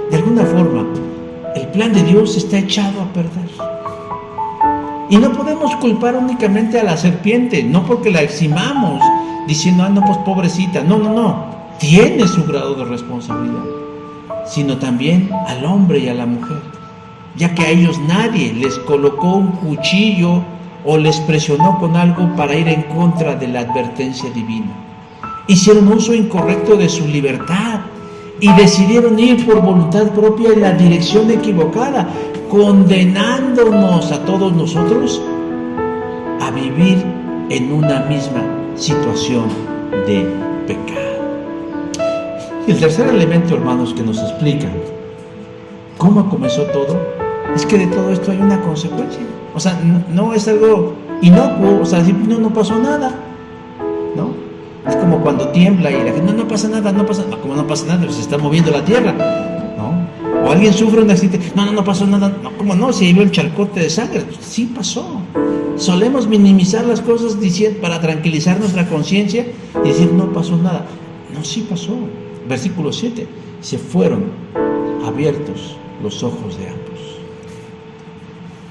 De alguna forma, el plan de Dios está echado a perder. Y no podemos culpar únicamente a la serpiente, no porque la eximamos diciendo, no, pues pobrecita, no, tiene su grado de responsabilidad, sino también al hombre y a la mujer, ya que a ellos nadie les colocó un cuchillo o les presionó con algo para ir en contra de la advertencia divina. Hicieron uso incorrecto de su libertad y decidieron ir por voluntad propia en la dirección equivocada, condenándonos a todos nosotros a vivir en una misma situación de pecado. Y el tercer elemento, hermanos, que nos explica cómo comenzó todo, es que de todo esto hay una consecuencia. O sea, no es algo inocuo, o sea, no pasó nada, ¿no? Es como cuando tiembla y la gente, no pasa nada, como no pasa nada, se está moviendo la tierra, ¿no? O alguien sufre un accidente, no pasó nada, no, ¿cómo no? Si vio el charcote de sangre, sí pasó. Solemos minimizar las cosas para tranquilizar nuestra conciencia y decir, no pasó nada. No, sí pasó. Versículo 7, se fueron abiertos los ojos de ambos.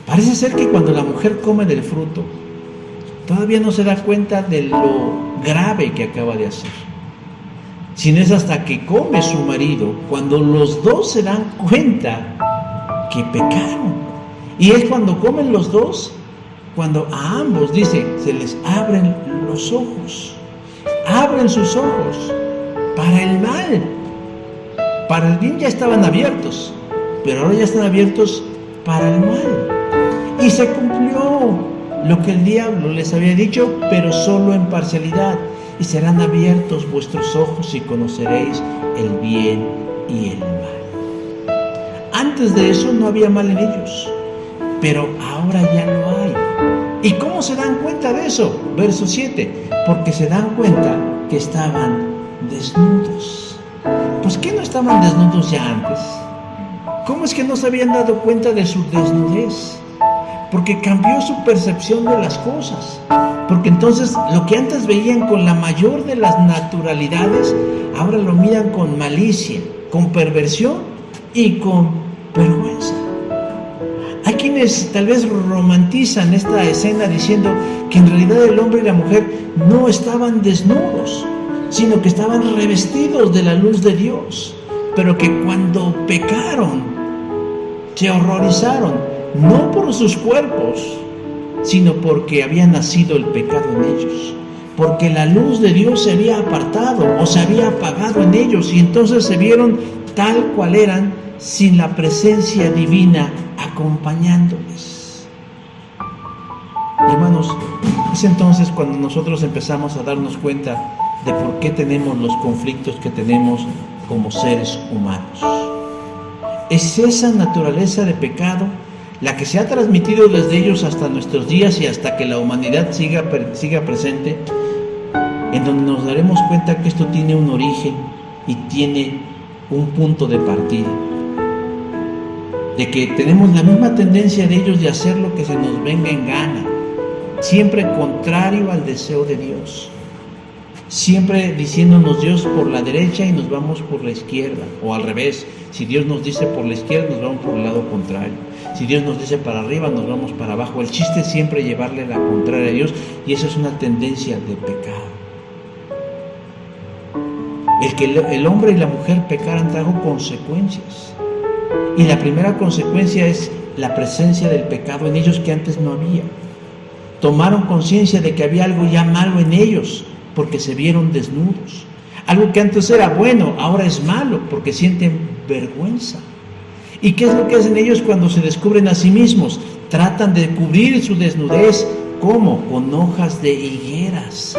Parece ser que cuando la mujer come del fruto, todavía no se da cuenta de lo grave que acaba de hacer, sino es hasta que come su marido cuando los dos se dan cuenta que pecaron. Y es cuando comen los dos, cuando a ambos, dice, se les abren los ojos, abren sus ojos para el mal. Para el bien ya estaban abiertos, pero ahora ya están abiertos para el mal. Y se cumplió lo que el diablo les había dicho, pero solo en parcialidad. Y serán abiertos vuestros ojos y conoceréis el bien y el mal. Antes de eso no había mal en ellos, pero ahora ya lo hay. ¿Y cómo se dan cuenta de eso? Verso 7, porque se dan cuenta que estaban desnudos. Pues ¿qué no estaban desnudos ya antes? ¿Cómo es que no se habían dado cuenta de su desnudez? Porque cambió su percepción de las cosas. Porque entonces lo que antes veían con la mayor de las naturalidades, ahora lo miran con malicia, con perversión y con vergüenza. Hay quienes tal vez romantizan esta escena diciendo que en realidad el hombre y la mujer no estaban desnudos, sino que estaban revestidos de la luz de Dios, pero que cuando pecaron, se horrorizaron, no por sus cuerpos, sino porque había nacido el pecado en ellos, porque la luz de Dios se había apartado o se había apagado en ellos, y entonces se vieron tal cual eran, sin la presencia divina acompañándoles. Hermanos, es entonces cuando nosotros empezamos a darnos cuenta de por qué tenemos los conflictos que tenemos como seres humanos. Es esa naturaleza de pecado la que se ha transmitido desde ellos hasta nuestros días y hasta que la humanidad siga presente, en donde nos daremos cuenta que esto tiene un origen y tiene un punto de partida, de que tenemos la misma tendencia de ellos de hacer lo que se nos venga en gana, siempre contrario al deseo de Dios, siempre diciéndonos Dios por la derecha y nos vamos por la izquierda, o al revés, si Dios nos dice por la izquierda nos vamos por el lado contrario, si Dios nos dice para arriba nos vamos para abajo. El chiste es siempre llevarle la contraria a Dios, y eso es una tendencia de pecado. El que el hombre y la mujer pecaran trajo consecuencias, y la primera consecuencia es la presencia del pecado en ellos que antes no había. Tomaron conciencia de que había algo ya malo en ellos porque se vieron desnudos. Algo que antes era bueno, ahora es malo porque sienten vergüenza. ¿Y qué es lo que hacen ellos cuando se descubren a sí mismos? Tratan de cubrir su desnudez. ¿Cómo? Con hojas de higueras.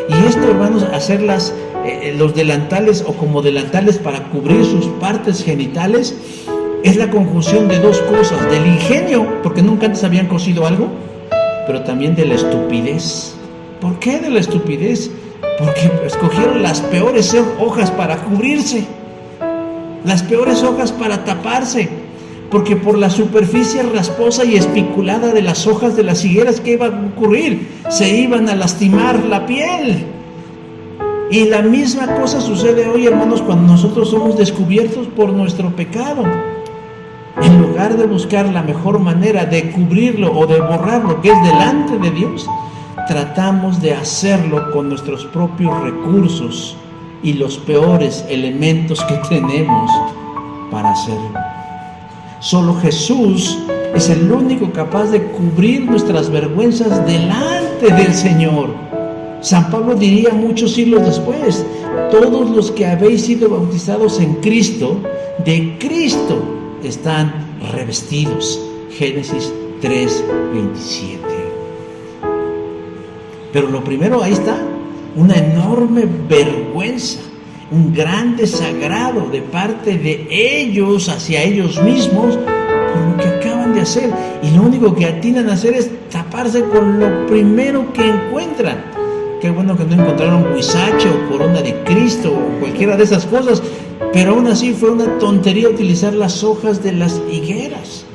Y esto, hermanos, hacerlas los delantales o como delantales para cubrir sus partes genitales, es la conjunción de dos cosas: del ingenio, porque nunca antes habían cosido algo, pero también de la estupidez. ¿Por qué de la estupidez? Porque escogieron las peores hojas para cubrirse, las peores hojas para taparse, porque por la superficie rasposa y espiculada de las hojas de las higueras, ¿qué iba a ocurrir? Se iban a lastimar la piel. Y la misma cosa sucede hoy, hermanos, cuando nosotros somos descubiertos por nuestro pecado. En lugar de buscar la mejor manera de cubrirlo o de borrar lo que es delante de Dios, tratamos de hacerlo con nuestros propios recursos y los peores elementos que tenemos para hacerlo. Solo Jesús es el único capaz de cubrir nuestras vergüenzas delante del Señor. San Pablo diría muchos siglos después: todos los que habéis sido bautizados en Cristo, de Cristo están revestidos. Génesis 3:27. Pero lo primero, ahí está, una enorme vergüenza, un gran desagrado de parte de ellos hacia ellos mismos por lo que acaban de hacer, y lo único que atinan a hacer es taparse con lo primero que encuentran. Qué bueno que no encontraron huizache o corona de Cristo o cualquiera de esas cosas, pero aún así fue una tontería utilizar las hojas de las higueras.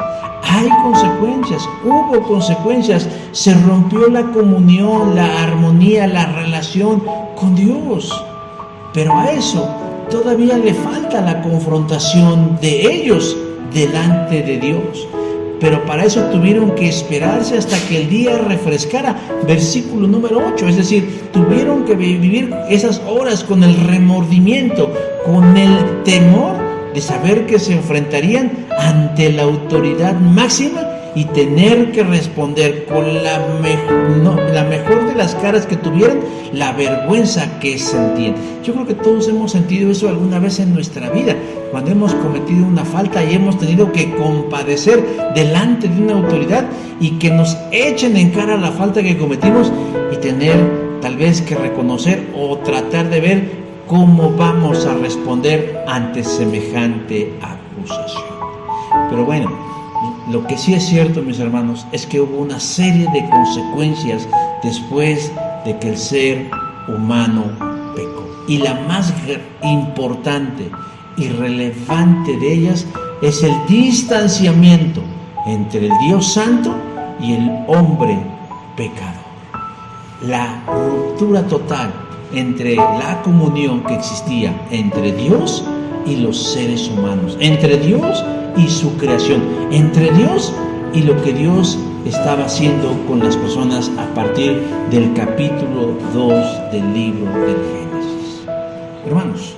Hay consecuencias, hubo consecuencias, se rompió la comunión, la armonía, la relación con Dios. Pero a eso todavía le falta la confrontación de ellos delante de Dios. Pero para eso tuvieron que esperarse hasta que el día refrescara. Versículo número 8, es decir, tuvieron que vivir esas horas con el remordimiento, con el temor de saber que se enfrentarían ante la autoridad máxima y tener que responder con la mejor de las caras que tuvieran, la vergüenza que sentían. Yo creo que todos hemos sentido eso alguna vez en nuestra vida, cuando hemos cometido una falta y hemos tenido que compadecer delante de una autoridad y que nos echen en cara la falta que cometimos y tener tal vez que reconocer o tratar de ver cómo vamos a responder ante semejante acusación. Pero bueno, lo que sí es cierto, mis hermanos, es que hubo una serie de consecuencias después de que el ser humano pecó. Y la más importante y relevante de ellas es el distanciamiento entre el Dios Santo y el hombre pecador. La ruptura total entre la comunión que existía entre Dios y los seres humanos, entre Dios y su creación, entre Dios y lo que Dios estaba haciendo con las personas a partir del capítulo 2 del libro del Génesis. Hermanos,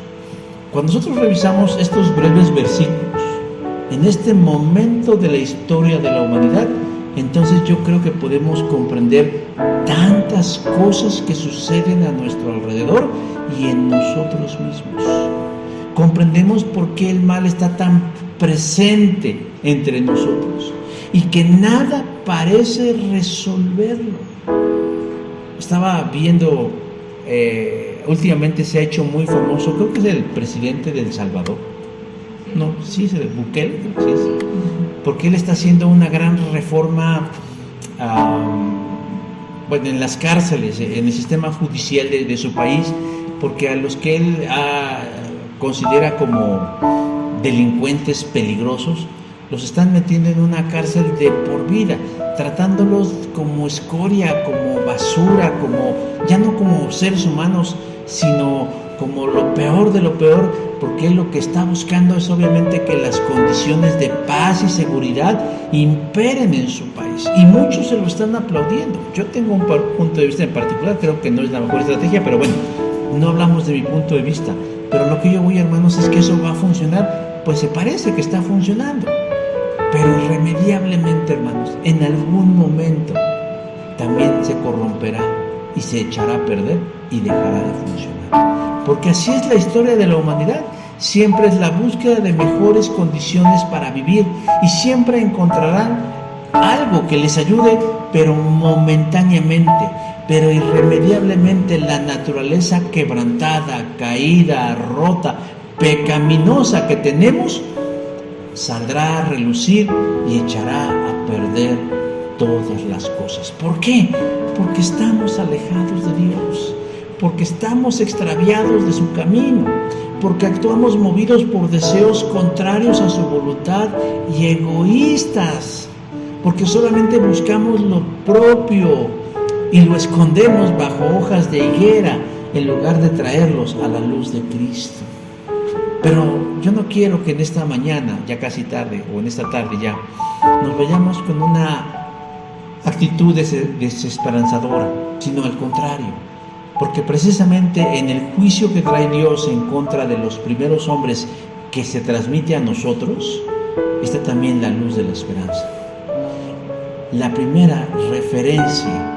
cuando nosotros revisamos estos breves versículos en este momento de la historia de la humanidad, entonces yo creo que podemos comprender tantas cosas que suceden a nuestro alrededor y en nosotros mismos. Comprendemos por qué el mal está tan presente entre nosotros y que nada parece resolverlo. Estaba viendo, últimamente se ha hecho muy famoso, creo que es el presidente de El Salvador, Bukele, ¿sí es? Porque él está haciendo una gran reforma en las cárceles, en el sistema judicial de su país, porque a los que él considera como delincuentes peligrosos, los están metiendo en una cárcel de por vida, tratándolos como escoria, como basura, ya no como seres humanos, sino como lo peor de lo peor, porque él lo que está buscando es obviamente que las condiciones de paz y seguridad imperen en su país, y muchos se lo están aplaudiendo. Yo tengo un punto de vista en particular, creo que no es la mejor estrategia, pero bueno, no hablamos de mi punto de vista, pero lo que yo voy, hermanos, es que eso va a funcionar. Pues se parece que está funcionando, pero irremediablemente, hermanos, en algún momento también se corromperá y se echará a perder y dejará de funcionar, porque así es la historia de la humanidad. Siempre es la búsqueda de mejores condiciones para vivir, y siempre encontrarán algo que les ayude, pero momentáneamente. Pero irremediablemente la naturaleza quebrantada, caída, rota, pecaminosa que tenemos saldrá a relucir y echará a perder todas las cosas. ¿Por qué? Porque estamos alejados de Dios, porque estamos extraviados de su camino, porque actuamos movidos por deseos contrarios a su voluntad y egoístas, porque solamente buscamos lo propio y lo escondemos bajo hojas de higuera en lugar de traerlos a la luz de Cristo. Pero yo no quiero que en esta mañana, ya casi tarde, o en esta tarde ya, nos vayamos con una actitud desesperanzadora, sino al contrario, porque precisamente en el juicio que trae Dios en contra de los primeros hombres que se transmite a nosotros, está también la luz de la esperanza. La primera referencia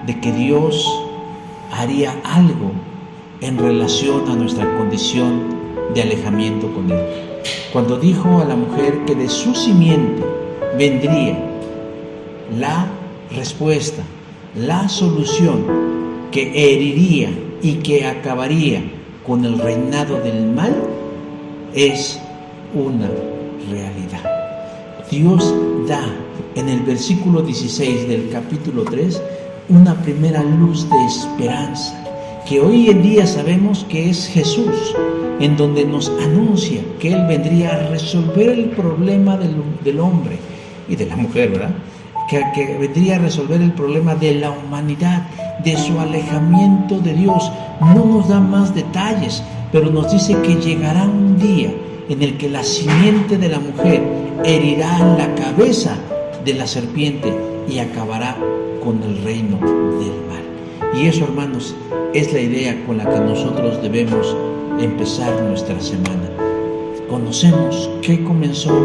de que Dios haría algo en relación a nuestra condición de alejamiento con Él. Cuando dijo a la mujer que de su simiente vendría la respuesta, la solución que heriría y que acabaría con el reinado del mal, es una realidad. Dios da en el versículo 16 del capítulo 3 una primera luz de esperanza, que hoy en día sabemos que es Jesús, en donde nos anuncia que Él vendría a resolver el problema del hombre y de la mujer, ¿verdad? Que vendría a resolver el problema de la humanidad, de su alejamiento de Dios. No nos da más detalles, pero nos dice que llegará un día en el que la simiente de la mujer herirá la cabeza de la serpiente y acabará con el reino del mal. Y eso, hermanos, es la idea con la que nosotros debemos empezar nuestra semana. Conocemos que comenzó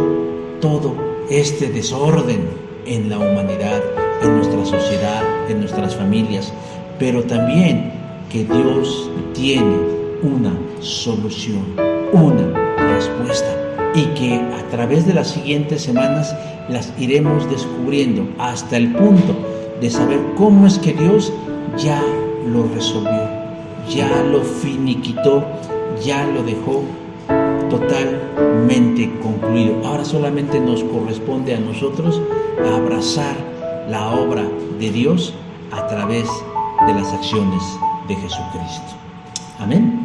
todo este desorden en la humanidad, en nuestra sociedad, en nuestras familias, pero también que Dios tiene una solución, una respuesta, y que a través de las siguientes semanas las iremos descubriendo hasta el punto de saber cómo es que Dios ya lo resolvió, ya lo finiquitó, ya lo dejó totalmente concluido. Ahora solamente nos corresponde a nosotros abrazar la obra de Dios a través de las acciones de Jesucristo. Amén.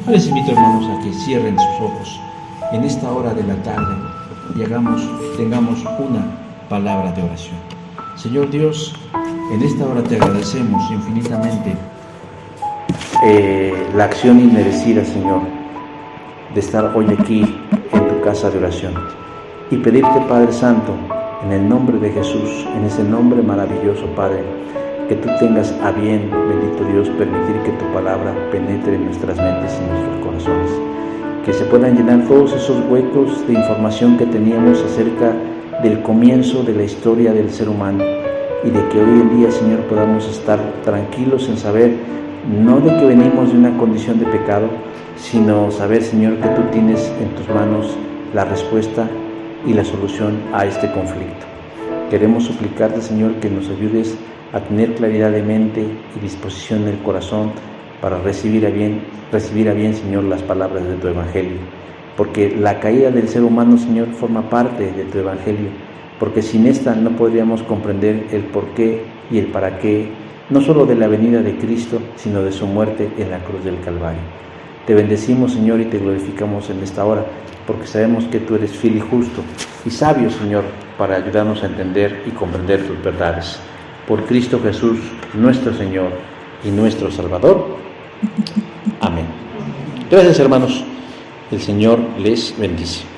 Yo les invito, hermanos, a que cierren sus ojos en esta hora de la tarde y tengamos una palabra de oración. Señor Dios, en esta hora te agradecemos infinitamente
la acción inmerecida, Señor, de estar hoy aquí en tu casa de oración y pedirte, Padre Santo, en el nombre de Jesús, en ese nombre maravilloso, Padre, que tú tengas a bien, bendito Dios, permitir que tu palabra penetre en nuestras mentes y en nuestros corazones, que se puedan llenar todos esos huecos de información que teníamos acerca del comienzo de la historia del ser humano, y de que hoy en día, Señor, podamos estar tranquilos en saber, no de que venimos de una condición de pecado, sino saber, Señor, que tú tienes en tus manos la respuesta y la solución a este conflicto. Queremos suplicarte, Señor, que nos ayudes a tener claridad de mente y disposición del corazón para recibir a bien, Señor, las palabras de tu Evangelio. porque la caída del ser humano, Señor, forma parte de tu Evangelio, porque sin esta no podríamos comprender el porqué y el para qué, no solo de la venida de Cristo, sino de su muerte en la cruz del Calvario. Te bendecimos, Señor, y te glorificamos en esta hora, porque sabemos que tú eres fiel y justo y sabio, Señor, para ayudarnos a entender y comprender tus verdades. Por Cristo Jesús, nuestro Señor y nuestro Salvador. Amén. Gracias, hermanos. El Señor les bendice.